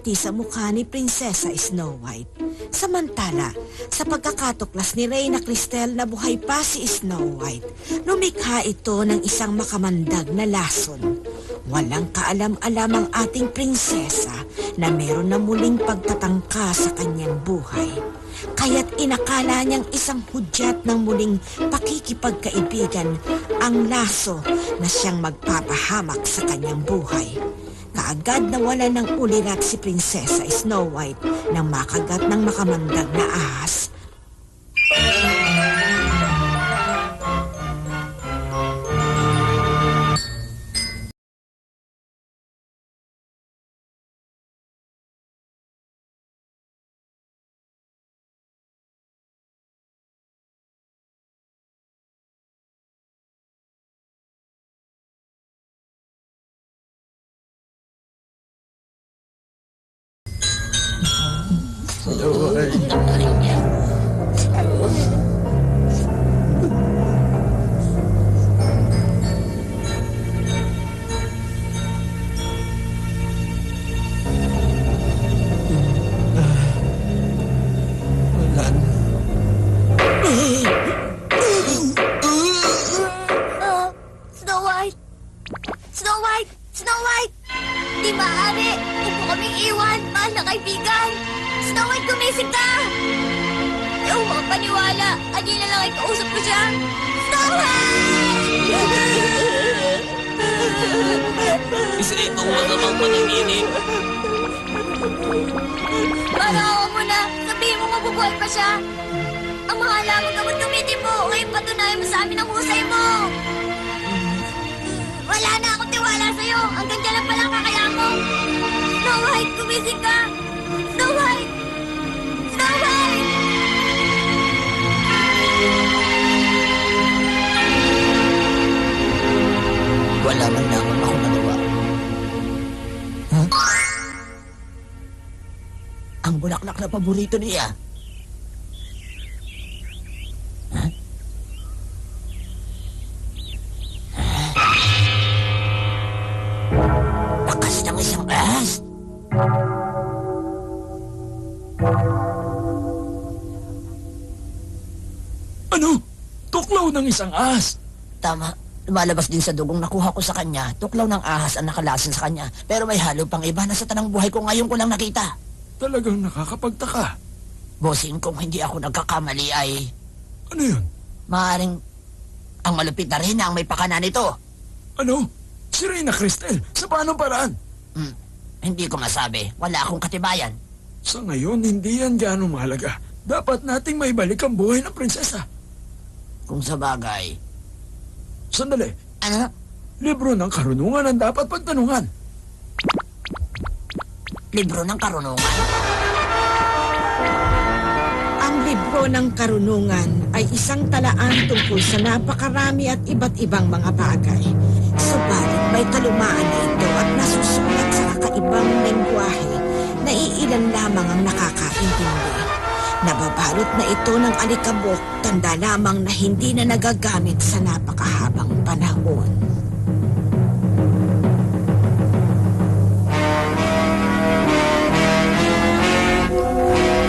ngiti sa mukha ni Prinsesa Snow White. Samantala, sa pagkakatuklas ni Reyna Cristel na buhay pa si Snow White, lumikha ito ng isang makamandag na lason. Walang kaalam-alam ang ating prinsesa na meron na muling pagtatangka sa kanyang buhay. Kaya't inakala niyang isang hudyat ng muling pakikipagkaibigan ang laso na siyang magpapahamak sa kanyang buhay. Kaagad nawala ng ulirat si Prinsesa Snow White nang makagat ng makamandag na ahas. Snow White! Snow White! Snow White! Di maaari! Huwag mo kaming iwan, mahal na kaibigan! Snow White, gumising ka! Di ako makapaniwala. Kanina lang ay kausap ko siya. Snow White! Isa itong masamang panaginip. Para mo na! Sabihin mo mabubuhay pa siya! Ang mga alamang gamot gamitin mo! Ngayon patunayan mo sa amin ang husay mo! Wala na akong tiwala sa'yo! Hanggang dyan lang pala ang kakayaan mo! Snow White, gumising ka! Snow White! Snow White! Wala man lamang ako nagawa. Huh? Ang bulaklak na paborito niya. Huh? Lakas ng isang ahas. Ano? Tuklaw ng isang ahas. Tama. Lumalabas din sa dugong nakuha ko sa kanya. Tuklaw ng ahas ang nakalason sa kanya. Pero may halo pang iba na sa tanang buhay ko ngayon ko lang nakita. Talagang nakakapagtaka. Bossing, kung hindi ako nagkakamali ay... Ano yun? Maaring ang malupit na rin ang may pakana nito. Ano? Si Reyna Cristel? Sa paanong paraan? Hindi ko masabi. Wala akong katibayan. Sa ngayon, hindi yan gaano mahalaga. Dapat nating maibalik ang buhay ng prinsesa. Kung sa bagay. Sandali. Ano? Libro ng karunungan ang dapat pagtanungan. Libro ng karunungan? Ang libro ng karunungan ay isang talaan tungkol sa napakarami at iba't ibang mga bagay. Subalit may kalumaan na ito at nasusulat sa kakaibang lengguwahe na iilan lamang ang nakakaintindi. Nababalot na ito ng alikabok, tanda lamang na hindi na nagagamit sa napakahabang panahon.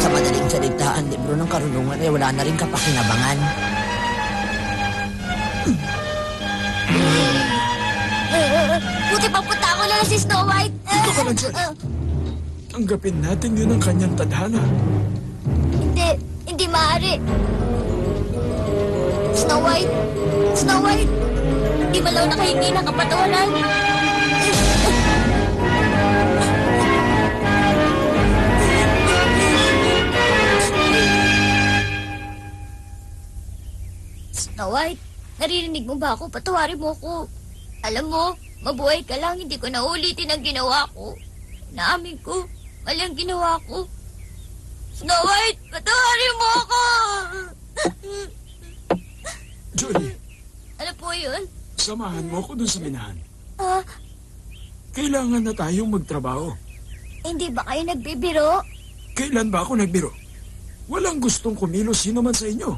Sa madaling salita, ang libro ng karunungan ay wala na rin kapakinabangan. Buti papunta ako na si Snow White! Ito ka lang dyan. Tanggapin natin yun ang kanyang tadhana. Hindi maaari. Snow White! Snow White! Di ba law nakahingi ng kapatawaran? Snow White, naririnig mo ba ako? Patawarin mo ako. Alam mo, mabuhay ka lang, hindi ko na ulitin ang ginawa ko. Naamin ko, mali ang ginawa ko. Snow White, patawarin mo ako! Julie, Ano po yun? samahan mo ako dun sa minahan. Ah, Kailangan na tayong magtrabaho. hindi ba kayo nagbibiro? Kailan ba ako nagbiro? Walang gustong kumilos sino man sa inyo.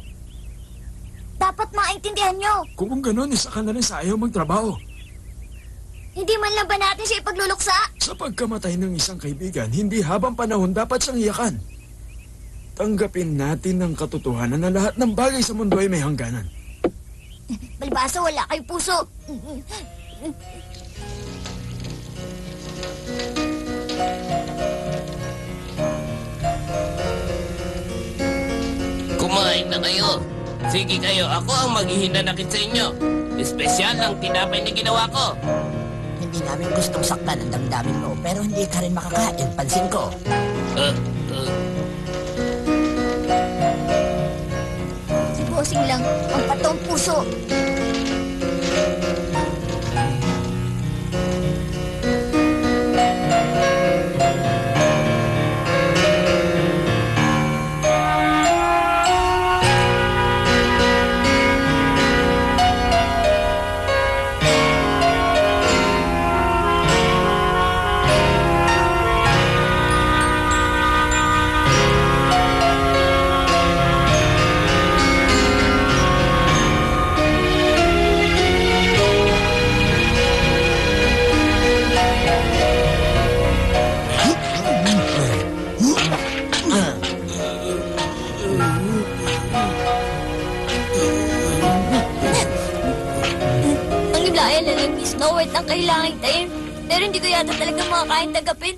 Dapat maintindihan nyo. Kung gano'n, isa ka na rin sa ayaw magtrabaho. Hindi man lang ba natin siya ipagluluksa? Sa pagkamatay ng isang kaibigan, hindi habang panahon dapat siyang iyakan. Tanggapin natin ang katotohanan na lahat ng bagay sa mundo ay may hangganan. Balbasa, wala kayong puso. Kumain na kayo. Sige kayo, ako ang maghihinanakit sa inyo. Espesyal ang tinapay na ginawa ko. Hindi namin gustong saktan ang damdamin mo, pero hindi ka rin makakain, pansin ko. Uh, Si Bossing lang ang patong puso. Ang himlayan na lang ni Snow White ang kailangan tayo. Pero hindi ko yata talaga makakain tagapin.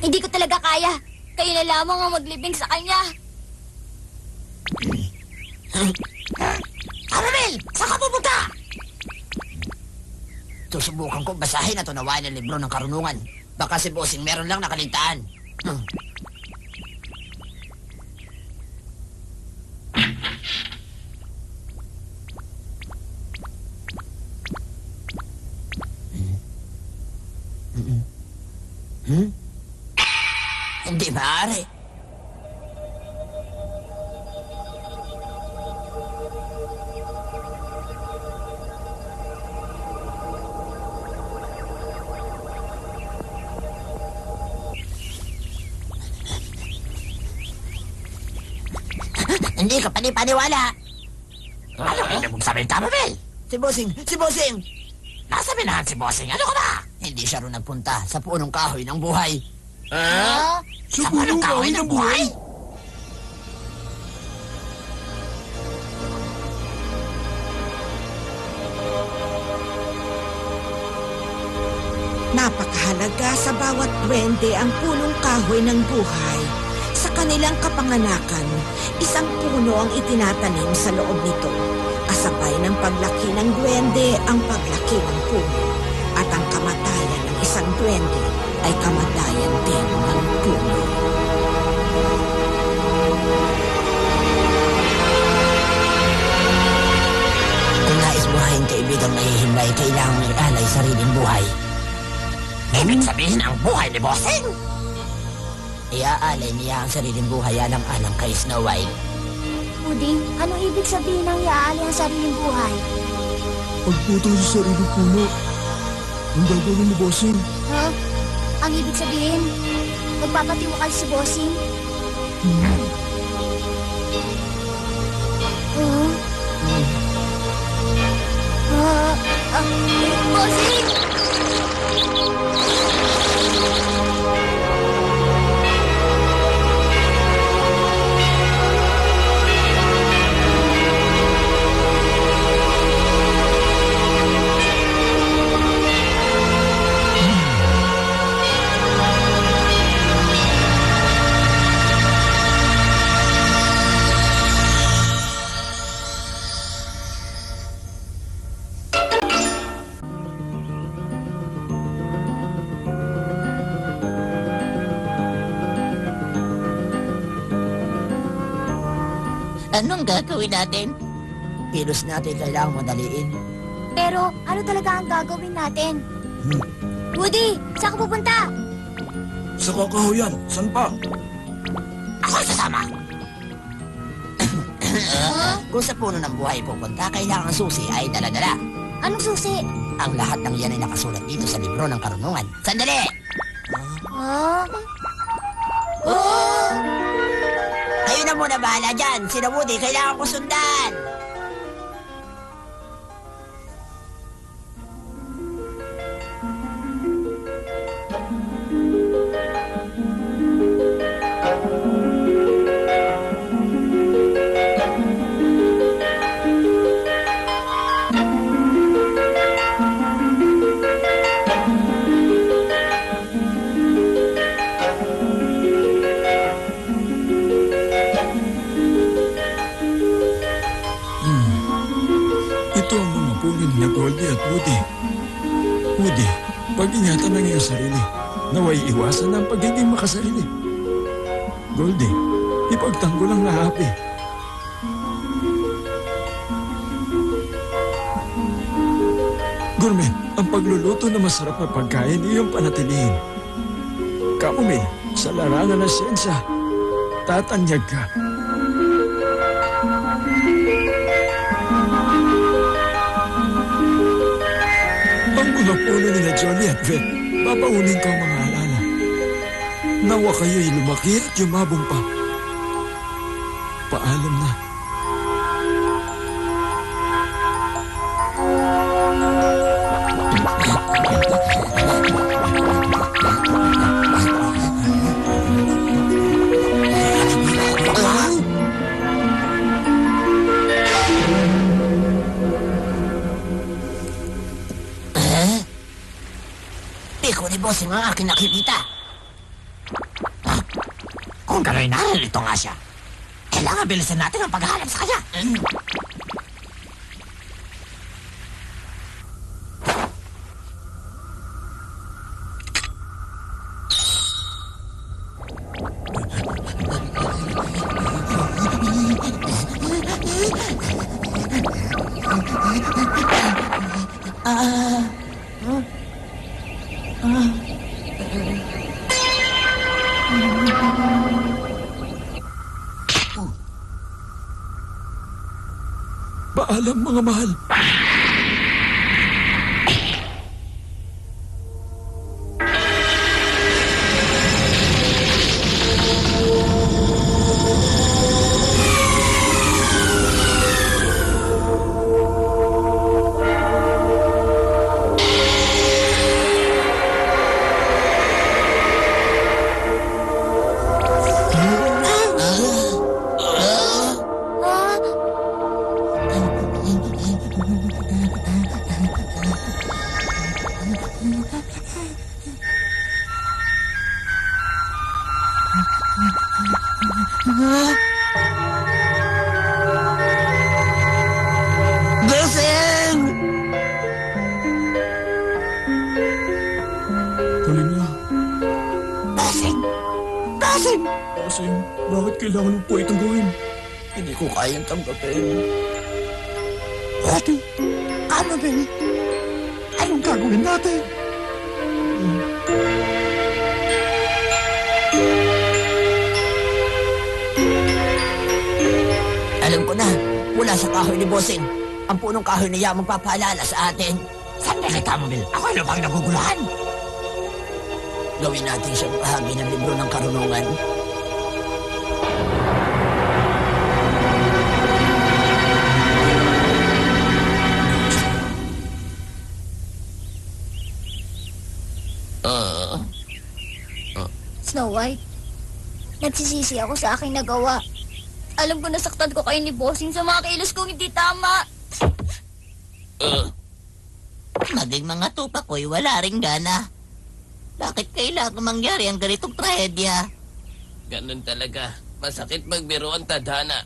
Hindi ko talaga kaya. Kayo na lamang ang maglibing sa kanya. Caramel! Saan ka pupunta? Susubukan ko basahin at unawain ang libro ng karunungan. Baka si Bossing meron lang nakaligtaan. Hindi maaari. Hindi ka panipaniwala. Ano ang ibig sabihin, Caramel? Si Bossing! Si Bossing! Nasa binahan si Bossing. Ano ka ba? Hindi siya rin nagpunta sa punong kahoy ng buhay. Sa punong kahoy ng buhay? Napakahalaga sa bawat duwende ang punong kahoy ng buhay. Sa kanilang kapanganakan, isang puno ang itinatanim sa loob nito. Kasabay ng paglaki ng duwende ang paglaki ng puno. At ang kamatayan ng isang duwende ay kamatayan din ng puno. Kung nais buhayin kaibigang nahihimlay, kailangang ialay sariling buhay. Ibig sabihin ang buhay ni Bossing? Iaalay niya ang sariling buhay alang-alang kay Snow White. Puding, anong ibig sabihin ng iaali ang sariling buhay? Pagputol sa sariling puno. Ang gagawin ni Bossing. Ha? Ang ibig sabihin, magpapatiwakal si Bossing? Bossing! Anong gagawin natin? Kilos natin kailangang madaliin. Pero ano talaga ang gagawin natin? Woody, saan ka pupunta? Sa kakahuyan, saan pa? Ako sasama. Kung sa puno ng buhay pupunta, kailangan susi ay dala-dala. Anong susi? Ang lahat ng yan ay nakasulat dito sa libro ng karunungan. Sandali! Ah? Kayo na muna bahala dyan. Sina Woody, kailangan ko sundan. Ito ang mga puno ni Goldie at Woody. Woody, pag-ingatan ang iyong sarili. Naway iwasan ang pagiging makasarili. Goldie, ipagtanggol ang naapi. Gourmet, ang pagluluto ng masarap na pagkain iyong panatilihin. Kamomil, sa larangan ng siyensya, tatanyag ka. Ang mga puno nila Johnny at Vet, babaunin ko ang mga alala. Nawa kayo'y lumaki at yumabong pa. Paalam na. Iko ni Bossing ang aking nakikita. Kung gano'y naririto nga siya, kailangan bilisan natin ang paghahanap sa kanya. Paalam mga mahal. Bossing! Tuloy na. Bossing! Bossing! Bossing, bakit kailangan mo po itong gawin? Hindi ko kayang tanggapin. Woody, Kamomil, anong gagawin natin? Alam ko na, mula sa kahoy ni Bossing, ang punong kahoy niya magpapaalala sa atin. Sandali, Kamomil, ako ay lubang naguguluhan. Gawin natin siyang bahagi ng libro ng karunungan. Snow White, nagsisisi ako sa aking nagawa. Alam ko nasaktan ko kayo ni Bossing sa mga kilos kong hindi tama. Maging mga tupa ko'y wala ring gana. Bakit kailangan mangyari ang ganitong trahedya? Ganun talaga. Masakit magbiro ang tadhana.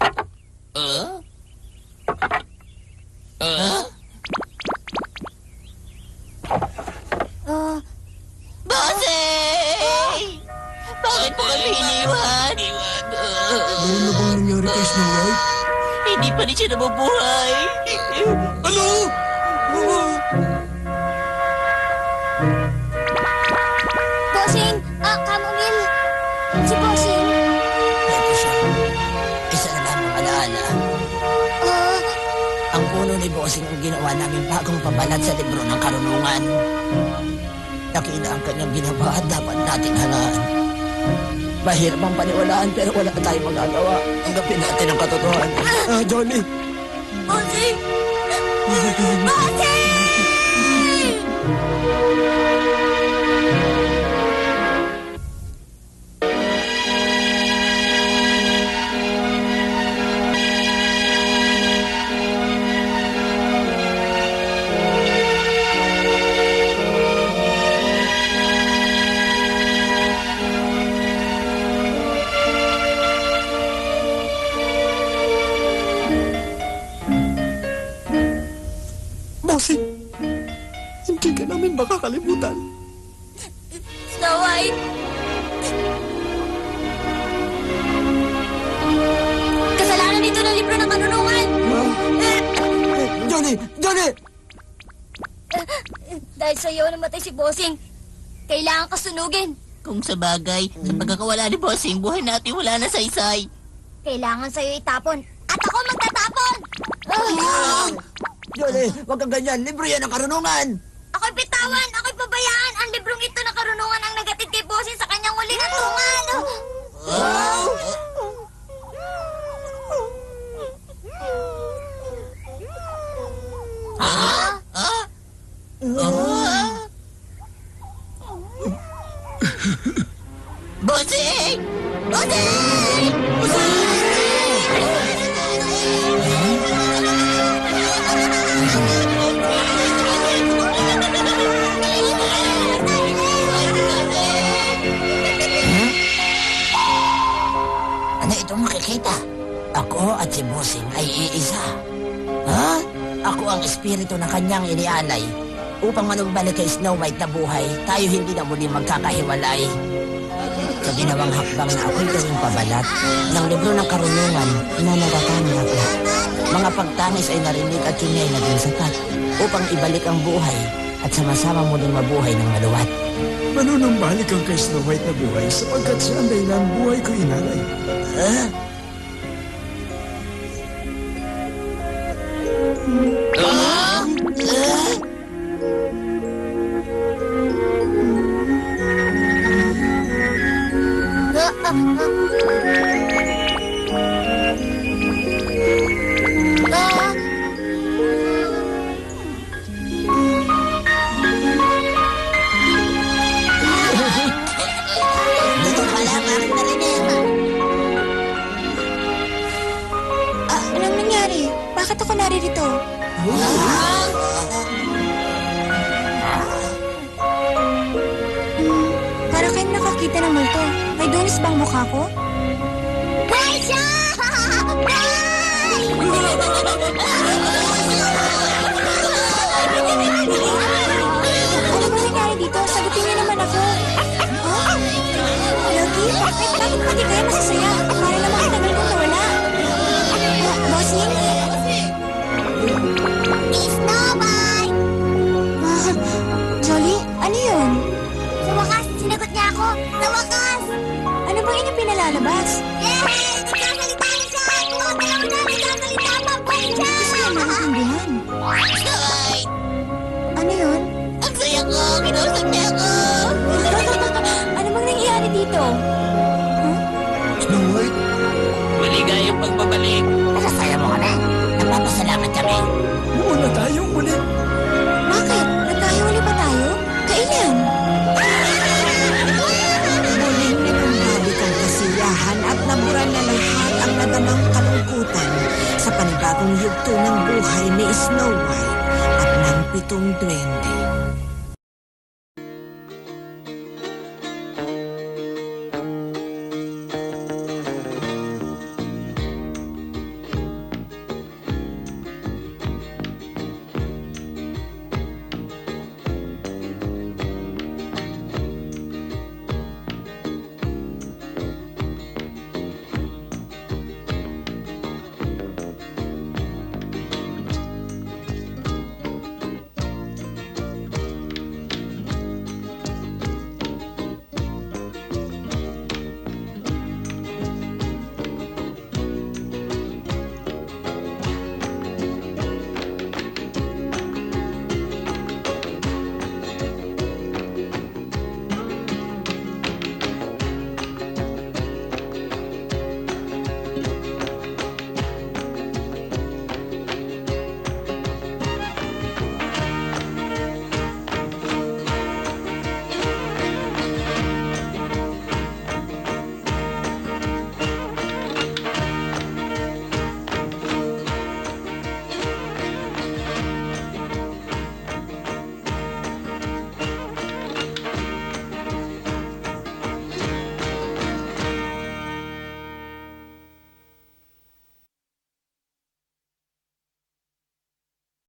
Bossing! Bakit mo kami iniwan? Meron na bang nangyari kay Snow White? hindi pa rin siya nabubuhay. Ano? Bossing! Kamomil! Si Bossing! Ito siya. Isa na lang ang alaala. Ah, Ang puno ni Bossing ang ginawa namin bagong pabalat sa libro ng karunungan. Nakita ang kanyang ginawa at dapat nating halaan. Mahirap ang paniwalaan pero wala na tayong magagawa. Tanggapin natin ang katotohanan. Johnny! Bossing! Bossing! Bossing! Hindi ka namin makakalimutan. Snow White! Kasalanan nito ng libro ng kanunungan! Johnny! Johnny! Dahil sa iyo namatay si Bossing, kailangan kasunugin. Kung sa bagay, sa pagkakawala ni Bossing, buhay natin wala na saysay. Kailangan sa iyo itapon. At ako magtatapon! Johnny, huwag kang ganyan. Libro yan ng karunungan. Ako'y bitawan! Ako'y pabayaan! Ang librong ito na karunungan ang nagatid kay Bossing sa kanyang huling hantungan! Bossing! Ano itong makikita? Ako at si Bossing ay iisa. Ha? Ako ang espiritu ng kanyang inialay. Upang manumbalik kay Snow White na buhay, tayo hindi na muli magkakahiwalay. Sa ginawang hakbang na ako'y gawing pabalat ng libro ng karunungan na natatanggap akla. Mga pagtangis ay narinig at yun ay naging sapat upang ibalik ang buhay at sama-sama muling mabuhay ng maluwat. Manunumbalik ang kay Snow White na buhay sapagkat siya ang dahilan buhay ko inalay. Anong nangyari? Bakit ako naririto? Para kayong nakakita ng multo. May dunis bang mukha ko? Gracia! Ano ba nangyari dito? Sagutin niyo naman ako. Huh? Loki? Bakit pati kayo masasaya? Para naman ang tagal kong nawala. Bossing? Snow White! Jolly, ano yun? Sa wakas, sinagot niya ako. Sa wakas! Ano ba inyong pinalalabas? Yay! Nagkasalita na siya! Mga dalawa na nagkasalita pa! Buhay siya! Gusto ko maintindihan. Ano yun? Ang saya ko! Kinausap niya ako! Ano bang nangyayari dito? Snow White? Maligayang pagbabalik. Masasaya mo kami. Nagpapasalamat kami. Muna tayong muli. Bakit? Nagkahuli ba tayo? Kailan? Muling nanumbalik ang kasiyahan at naburan na lahat ang nadamang kalungkutan sa panibagong yugto ng buhay ni Snow White at ng 7 duwende.